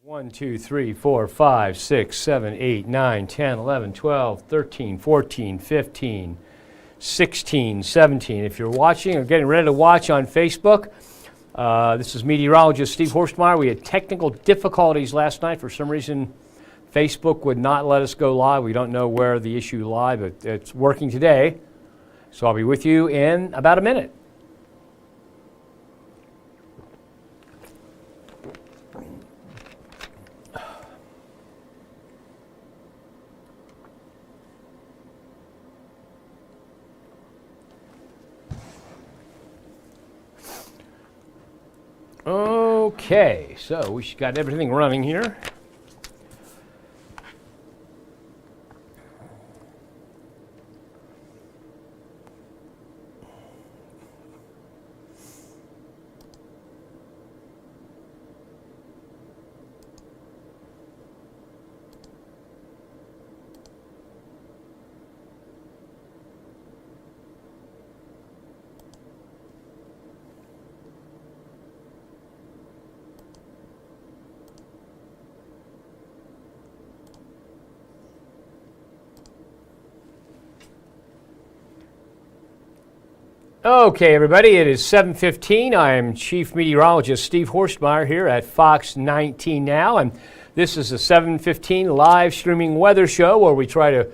1, 2, 3, 4, 5, 6, 7, 8, 9, 10, 11, 12, 13, 14, 15, 16, 17. If you're watching or getting ready to watch on Facebook, this is meteorologist Steve Horstmeyer. We had technical difficulties last night. For some reason, Facebook would not let us go live. We don't know where the issue lied, but it's working today. So I'll be with you in about a minute. Okay, so we got everything running here. Okay, everybody, it is 7:15. I am Chief Meteorologist Steve Horstmeyer here at Fox 19 Now, and this is a 7:15 live streaming weather show where we try to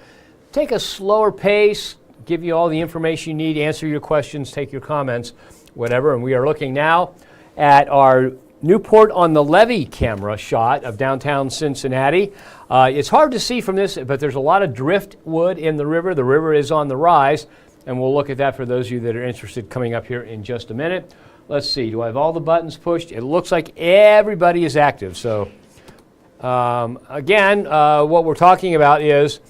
take a slower pace, give you all the information you need, answer your questions, take your comments, whatever. And we are looking now at our Newport on the Levee camera shot of downtown Cincinnati. It's hard to see from this, but there's a lot of driftwood in the river. The river is on the rise. And we'll look at that for those of you that are interested coming up here in just a minute. Let's see, do I have all the buttons pushed? It looks like everybody is active. So again, what we're talking about is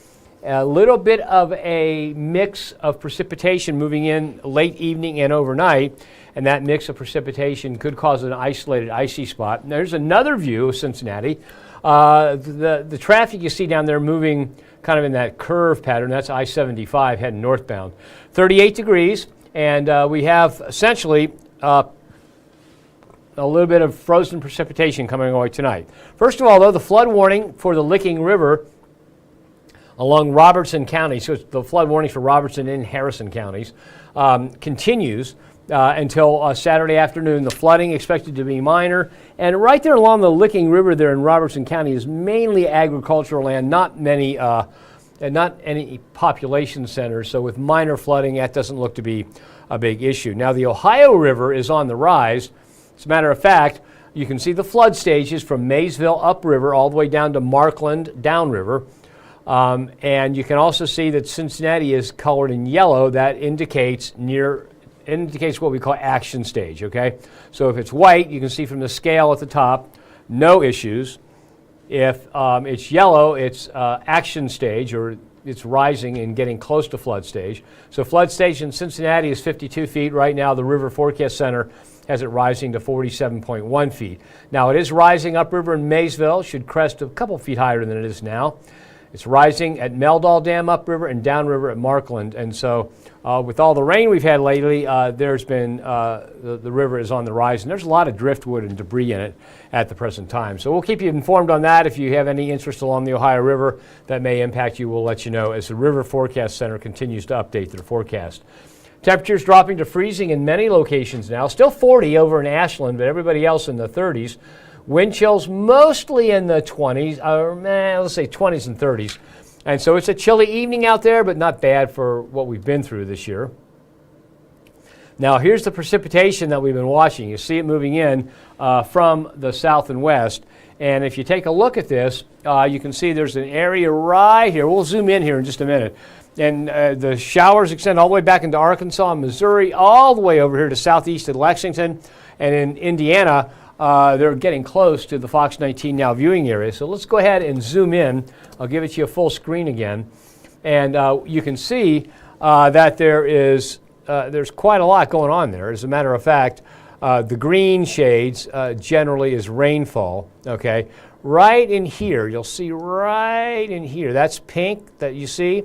a little bit of a mix of precipitation moving in late evening and overnight. And that mix of precipitation could cause an isolated icy spot. And there's another view of Cincinnati. The traffic you see down there moving kind of in that curve pattern, that's I-75 heading northbound. 38 degrees, and we have essentially a little bit of frozen precipitation coming away tonight. First of all, though, the flood warning for the Licking River along Robertson County, so it's the flood warning for Robertson and Harrison counties, continues until Saturday afternoon. The flooding expected to be minor, and right there along the Licking River there in Robertson County is mainly agricultural land, not many and not any population centers, so with minor flooding, that doesn't look to be a big issue. Now, the Ohio River is on the rise. As a matter of fact, you can see the flood stages from Maysville upriver all the way down to Markland downriver. And you can also see that Cincinnati is colored in yellow. That indicates what we call action stage, okay? So if it's white, you can see from the scale at the top, no issues. If it's yellow, it's action stage, or it's rising and getting close to flood stage. So flood stage in Cincinnati is 52 feet. Right now, the River Forecast Center has it rising to 47.1 feet. Now, it is rising upriver in Maysville, should crest a couple feet higher than it is now. It's rising at Meldal Dam upriver and downriver at Markland. And so with all the rain we've had lately, there's been, the river is on the rise, and there's a lot of driftwood and debris in it at the present time. So we'll keep you informed on that. If you have any interest along the Ohio River that may impact you, we'll let you know as the River Forecast Center continues to update their forecast. Temperatures dropping to freezing in many locations now. Still 40 over in Ashland, but everybody else in the 30s. Wind chills mostly in the 20s, or let's say 20s and 30s. And so it's a chilly evening out there, but not bad for what we've been through this year. Now, here's the precipitation that we've been watching. You see it moving in from the south and west. And if you take a look at this, you can see there's an area right here. We'll zoom in here in just a minute. And the showers extend all the way back into Arkansas and Missouri, all the way over here to southeast of Lexington. And in Indiana, they're getting close to the Fox 19 Now viewing area. So let's go ahead and zoom in. I'll give it to you a full screen again. And you can see that there's quite a lot going on there. As a matter of fact, the green shades generally is rainfall, okay? Right in here, you'll see right in here, that's pink that you see.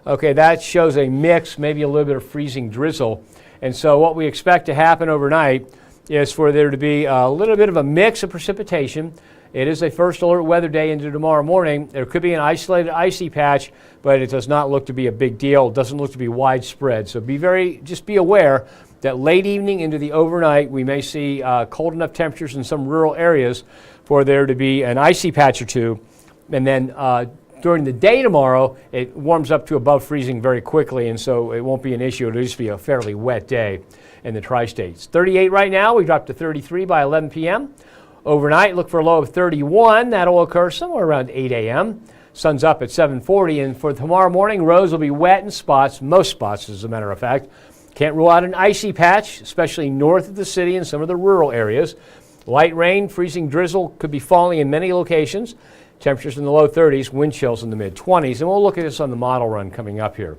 Okay, that shows a mix, maybe a little bit of freezing drizzle. And so what we expect to happen overnight is for there to be a little bit of a mix of precipitation It is a first alert weather day into tomorrow morning. There could be an isolated icy patch, but it does not look to be a big deal. It doesn't look to be widespread. So just be aware that late evening into the overnight, we may see cold enough temperatures in some rural areas for there to be an icy patch or two. And then during the day tomorrow, it warms up to above freezing very quickly, and so it won't be an issue. It'll just be a fairly wet day in the tri-states. 38 right now. We dropped to 33 by 11 p.m. Overnight, look for a low of 31. That'll occur somewhere around 8 a.m. Sun's up at 7:40, and for tomorrow morning, roads will be wet in spots, most spots as a matter of fact. Can't rule out an icy patch, especially north of the city and some of the rural areas. Light rain, freezing drizzle could be falling in many locations. Temperatures in the low 30s, wind chills in the mid-20s, and we'll look at this on the model run coming up here.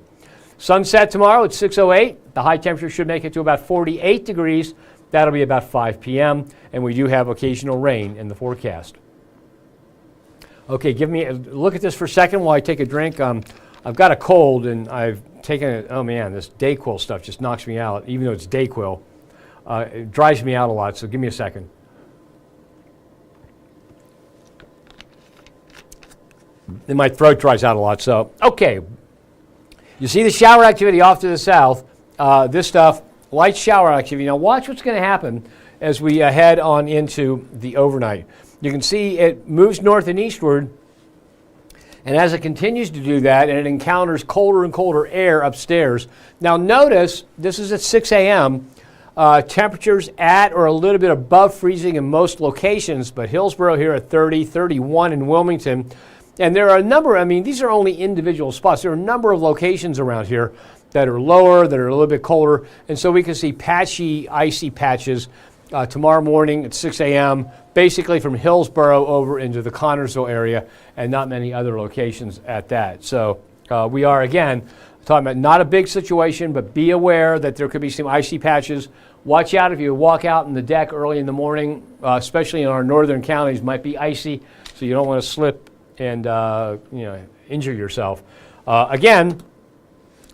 Sunset tomorrow at 6:08. The high temperature should make it to about 48 degrees. That'll be about 5 p.m., and we do have occasional rain in the forecast. Okay, give me a look at this for a second while I take a drink. I've got a cold, and I've taken it. Oh man, this Dayquil stuff just knocks me out, even though it's Dayquil. It drives me out a lot, so give me a second. And my throat dries out a lot, so okay. You see the shower activity off to the south. This stuff, light shower activity. Now watch what's going to happen as we head on into the overnight. You can see it moves north and eastward, and as it continues to do that, and it encounters colder and colder air upstairs. Now notice, this is at 6 a.m., temperatures at or a little bit above freezing in most locations, but Hillsborough here at 30, 31 in Wilmington. And there are a number, I mean, these are only individual spots. There are a number of locations around here that are lower, that are a little bit colder. And so we can see patchy, icy patches tomorrow morning at 6 a.m., basically from Hillsborough over into the Connersville area, and not many other locations at that. So we are, again, talking about not a big situation, but be aware that there could be some icy patches. Watch out if you walk out on the deck early in the morning, especially in our northern counties, might be icy, so you don't want to slip and injure yourself. Again,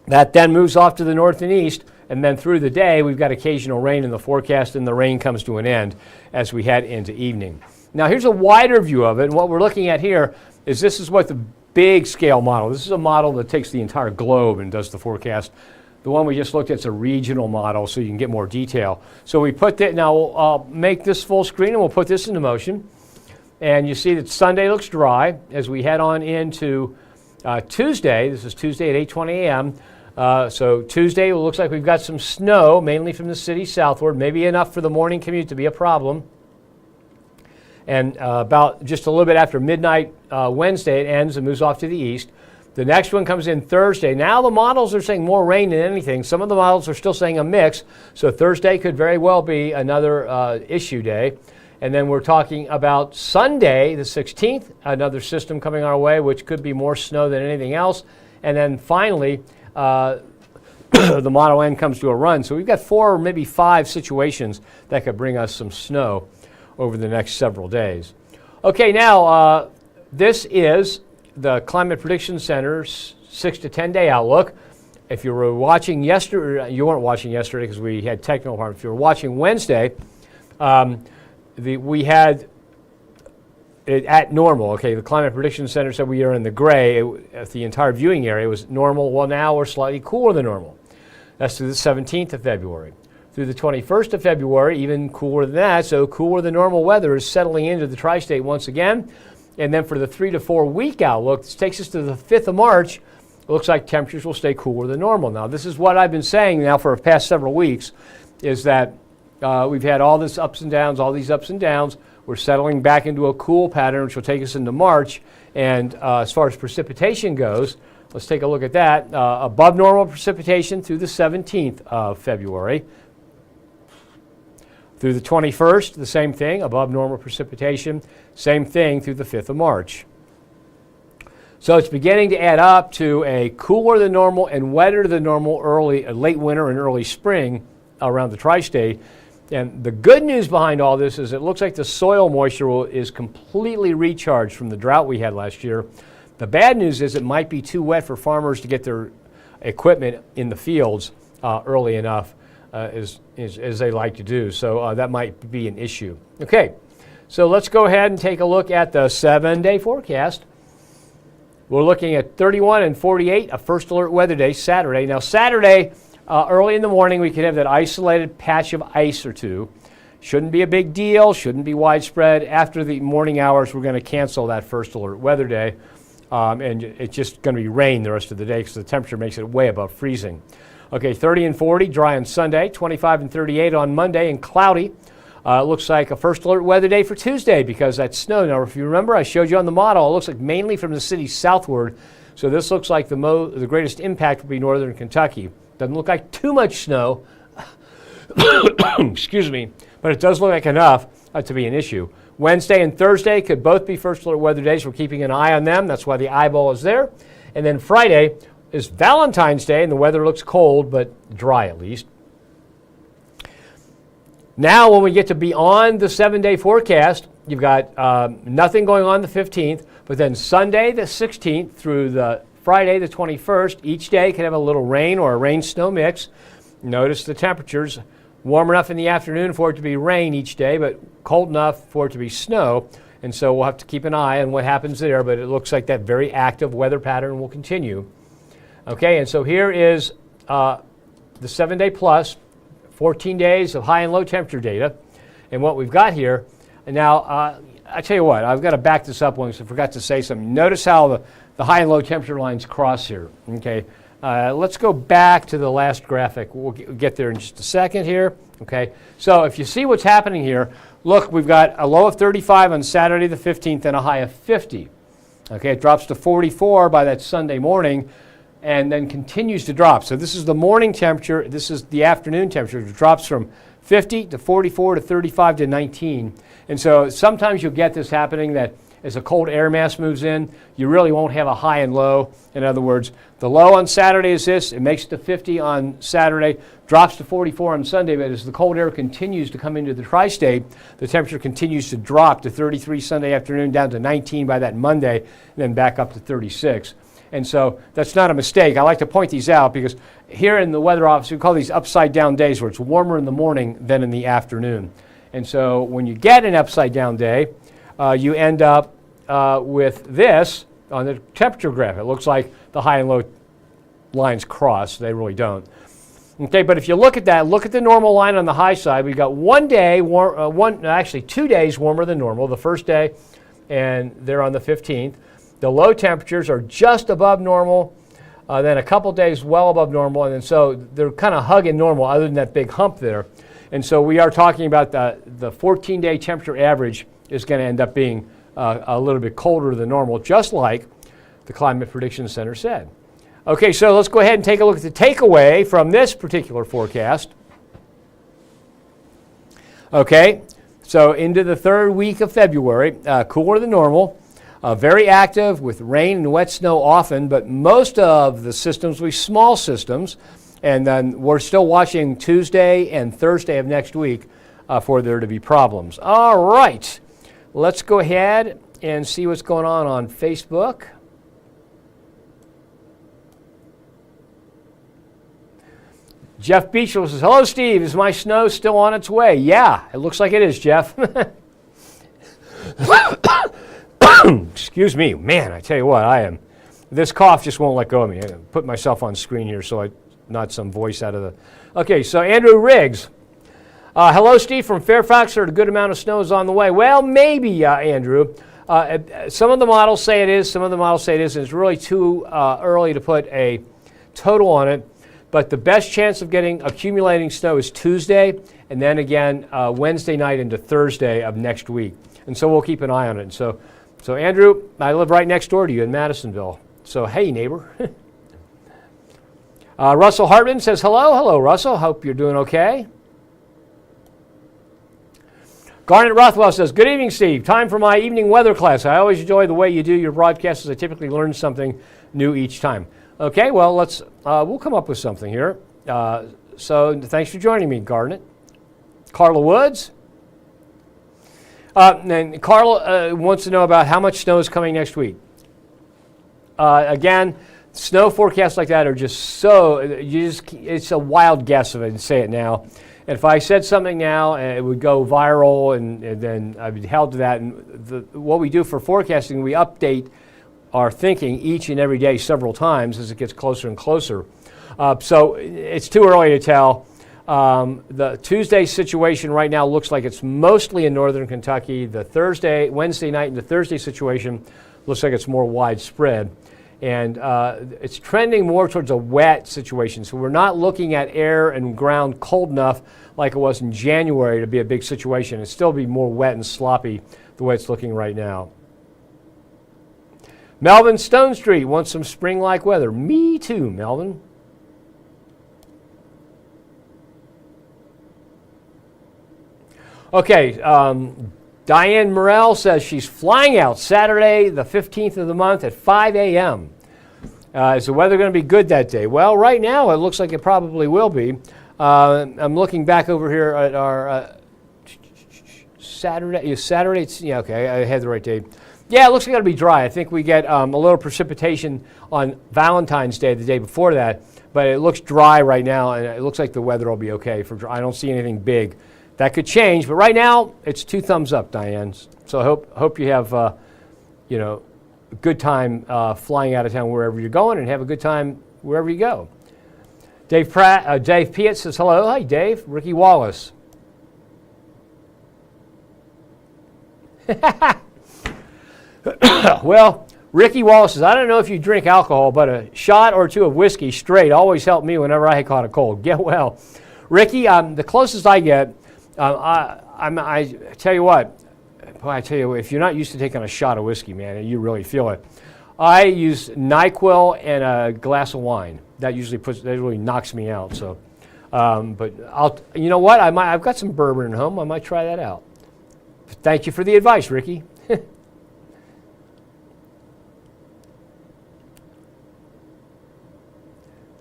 that then moves off to the north and east, and then through the day we've got occasional rain in the forecast, and the rain comes to an end as we head into evening. Now here's a wider view of it, and what we're looking at here is this is what the big scale model. This is a model that takes the entire globe and does the forecast. The one we just looked at is a regional model, so you can get more detail. So we put that, now I'll make this full screen and we'll put this into motion. And you see that Sunday looks dry as we head on into Tuesday. This is Tuesday at 8:20 a.m. So Tuesday, it looks like we've got some snow, mainly from the city southward, maybe enough for the morning commute to be a problem. And about just a little bit after midnight Wednesday, it ends and moves off to the east. The next one comes in Thursday. Now the models are saying more rain than anything. Some of the models are still saying a mix. So Thursday could very well be another issue day. And then we're talking about Sunday, the 16th, another system coming our way, which could be more snow than anything else. And then finally, the Model N comes to a run. So we've got 4 or maybe 5 situations that could bring us some snow over the next several days. Okay, now this is the Climate Prediction Center's 6 to 10 day outlook. If you were watching yesterday, you weren't watching yesterday because we had technical problems. If you were watching Wednesday, we had it at normal. Okay, the Climate Prediction Center said we are in the gray. The entire viewing area was normal. Well, now we're slightly cooler than normal. That's through the 17th of February. Through the 21st of February, even cooler than that. So cooler than normal weather is settling into the tri-state once again. And then for the 3 to 4 week outlook, this takes us to the 5th of March. It looks like temperatures will stay cooler than normal. Now, this is what I've been saying now for the past several weeks, is that we've had all these ups and downs. We're settling back into a cool pattern, which will take us into March. And as far as precipitation goes, let's take a look at that. Above normal precipitation through the 17th of February. Through the 21st, the same thing, above normal precipitation. Same thing through the 5th of March. So it's beginning to add up to a cooler than normal and wetter than normal late winter and early spring around the tri-state. And the good news behind all this is it looks like the soil moisture is completely recharged from the drought we had last year. The bad news is it might be too wet for farmers to get their equipment in the fields early enough as they like to do. So that might be an issue. Okay, So let's go ahead and take a look at the 7-day forecast. We're looking at 31 and 48, a first alert weather day, Saturday. Now Saturday, early in the morning, we could have that isolated patch of ice or two. Shouldn't be a big deal, shouldn't be widespread. After the morning hours, we're going to cancel that first alert weather day. And it's just going to be rain the rest of the day because the temperature makes it way above freezing. Okay, 30 and 40, dry on Sunday, 25 and 38 on Monday, and cloudy. Looks like a first alert weather day for Tuesday because that snow. Now, if you remember, I showed you on the model, it looks like mainly from the city southward. So this looks like the greatest impact will be northern Kentucky. Doesn't look like too much snow, excuse me, but it does look like enough to be an issue. Wednesday and Thursday could both be first alert weather days. We're keeping an eye on them. That's why the eyeball is there. And then Friday is Valentine's Day, and the weather looks cold, but dry at least. Now, when we get to beyond the 7-day forecast, you've got nothing going on the 15th, but then Sunday the 16th through the Friday the 21st, each day could have a little rain or a rain-snow mix. Notice the temperatures. Warm enough in the afternoon for it to be rain each day, but cold enough for it to be snow. And so we'll have to keep an eye on what happens there, but it looks like that very active weather pattern will continue. Okay, and so here is the 7-day plus, 14 days of high and low temperature data. And what we've got here, and now I tell you what, I've got to back this up once I forgot to say something. Notice how the high and low temperature lines cross here. Okay, let's go back to the last graphic. We'll get there in just a second here. Okay, so if you see what's happening here, look, we've got a low of 35 on Saturday the 15th and a high of 50. Okay, it drops to 44 by that Sunday morning, and then continues to drop. So this is the morning temperature. This is the afternoon temperature. It drops from 50 to 44 to 35 to 19. And so sometimes you'll get this happening that as a cold air mass moves in, you really won't have a high and low. In other words, the low on Saturday is this. It makes it to 50 on Saturday, drops to 44 on Sunday. But as the cold air continues to come into the tri-state, the temperature continues to drop to 33 Sunday afternoon, down to 19 by that Monday, and then back up to 36. And so that's not a mistake. I like to point these out because here in the weather office, we call these upside down days where it's warmer in the morning than in the afternoon. And so when you get an upside down day, you end up with this on the temperature graph. It looks like the high and low lines cross. They really don't. Okay, but if you look at that, look at the normal line on the high side. We've got 1 day, actually 2 days warmer than normal. The first day, and they're on the 15th. The low temperatures are just above normal, then a couple days well above normal, and then so they're kind of hugging normal other than that big hump there. And so we are talking about the 14-day temperature average is going to end up being a little bit colder than normal, just like the Climate Prediction Center said. Okay, so let's go ahead and take a look at the takeaway from this particular forecast. Okay, so into the third week of February, cooler than normal. Very active with rain and wet snow often, but most of the systems will be small systems. And then we're still watching Tuesday and Thursday of next week for there to be problems. All right, let's go ahead and see what's going on Facebook. Jeff Beachel says, hello, Steve. Is my snow still on its way? Yeah, it looks like it is, Jeff. Excuse me, man, I tell you what, this cough just won't let go of me. I put myself on screen here so I not some voice out of the... Okay, so Andrew Riggs. Hello, Steve, from Fairfax. Heard a good amount of snow is on the way. Well, maybe, Andrew. Some of the models say it is, some of the models say it isn't. It's really too early to put a total on it. But the best chance of getting accumulating snow is Tuesday, and then again Wednesday night into Thursday of next week. And so we'll keep an eye on it. So Andrew, I live right next door to you in Madisonville. So hey, neighbor. Russell Hartman says hello. Hello, Russell. Hope you're doing okay. Garnet Rothwell says, good evening, Steve. Time for my evening weather class. I always enjoy the way you do your broadcasts. I typically learn something new each time. Okay, well, we'll come up with something here. So thanks for joining me, Garnet. Carla Woods. And Carla wants to know about how much snow is coming next week. Again, Snow forecasts like that are just so, it's a wild guess if I say it now. And if I said something now, it would go viral, and then I'd be held to that. And what we do for forecasting, we update our thinking each and every day several times as it gets closer and closer. So it's too early to tell. The Tuesday situation right now looks like it's mostly in northern Kentucky. The Wednesday night and the Thursday situation looks like it's more widespread. And it's trending more towards a wet situation. So we're not looking at air and ground cold enough like it was in January to be a big situation. It'll still be more wet and sloppy the way it's looking right now. Melvin Stone Street wants some spring-like weather. Me too, Melvin. Okay, Diane Morrell says she's flying out Saturday, the 15th of the month at 5 a.m. Is the weather going to be good that day? Well, right now it looks like it probably will be. I'm looking back over here at our Saturday. Yeah, okay, I had the right date. Yeah, it looks like it'll be dry. I think we get a little precipitation on Valentine's Day, the day before that, but it looks dry right now, and it looks like the weather will be okay for dry. I don't see anything big. That could change, but right now it's 2 thumbs up, Diane. So I hope you have a good time flying out of town wherever you're going, and have a good time wherever you go. Dave Piett says hello. Hi, Dave. Ricky Wallace. Well, Ricky Wallace says, I don't know if you drink alcohol, but a shot or 2 of whiskey straight always helped me whenever I caught a cold. Get well. Ricky, the closest I get, I tell you what, if you're not used to taking a shot of whiskey, man, you really feel it. I use NyQuil and a glass of wine. That really knocks me out. So, but you know what? I've got some bourbon at home. I might try that out. Thank you for the advice, Ricky.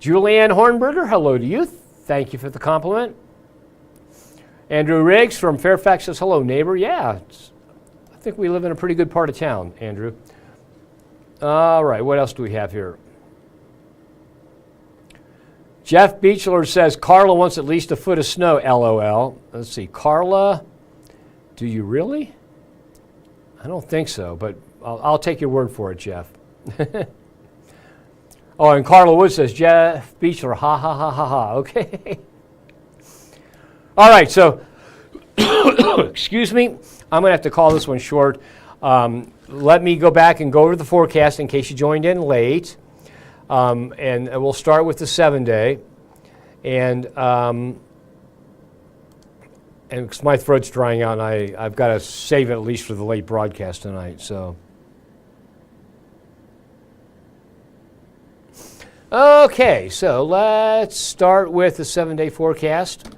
Julianne Hornberger, hello to you. Thank you for the compliment. Andrew Riggs from Fairfax says, hello, neighbor. Yeah, I think we live in a pretty good part of town, Andrew. All right, what else do we have here? Jeff Beechler says, Carla wants at least a foot of snow, LOL. Let's see, Carla, do you really? I don't think so, but I'll take your word for it, Jeff. Oh, and Carla Wood says, Jeff Beechler, ha, ha, ha, ha, ha. Okay. All right, so, excuse me, I'm going to have to call this one short. Let me go back and go over the forecast in case you joined in late. And we'll start with the 7-day. And because my throat's drying out, and I've got to save it at least for the late broadcast tonight. So, okay, so let's start with the 7-day forecast.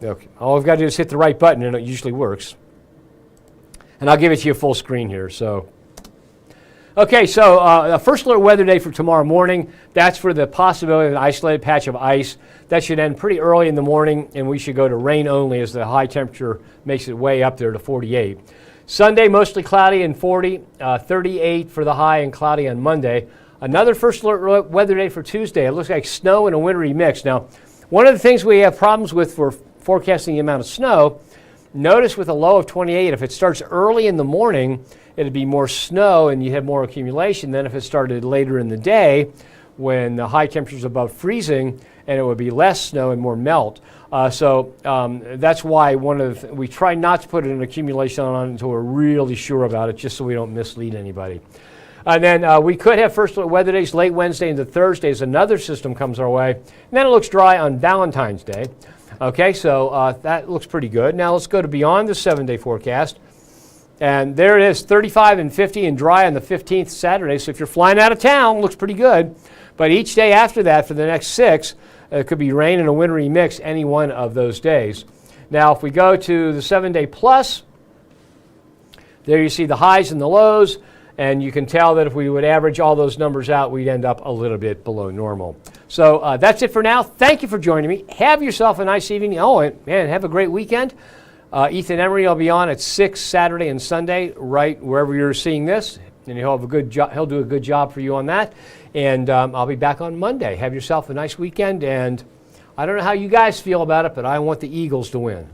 Okay, all I've got to do is hit the right button, and it usually works. And I'll give it to you full screen here. So, okay, so a first alert weather day for tomorrow morning. That's for the possibility of an isolated patch of ice. That should end pretty early in the morning, and we should go to rain only as the high temperature makes it way up there to 48. Sunday, mostly cloudy and 40, 38 for the high and cloudy on Monday. Another first alert weather day for Tuesday. It looks like snow and a wintry mix. Now, one of the things we have problems with for forecasting the amount of snow, notice with a low of 28, if it starts early in the morning, it'd be more snow and you have more accumulation than if it started later in the day when the high temperature is above freezing, and it would be less snow and more melt. So that's why we try not to put an accumulation on until we're really sure about it, just so we don't mislead anybody. And then we could have first weather days late Wednesday into Thursday as another system comes our way. And then it looks dry on Valentine's Day. Okay, so that looks pretty good. Now let's go to beyond the 7-day forecast. And there it is, 35 and 50 and dry on the 15th Saturday. So if you're flying out of town, it looks pretty good. But each day after that, for the next 6, it could be rain and a wintry mix any one of those days. Now, if we go to the 7-day plus, there you see the highs and the lows. And you can tell that if we would average all those numbers out, we'd end up a little bit below normal. So that's it for now. Thank you for joining me. Have yourself a nice evening. Oh, and man, have a great weekend. Ethan Emery will be on at 6 Saturday and Sunday, right wherever you're seeing this. and he'll have a good job. He'll do a good job for you on that. And I'll be back on Monday. Have yourself a nice weekend. And I don't know how you guys feel about it, but I want the Eagles to win.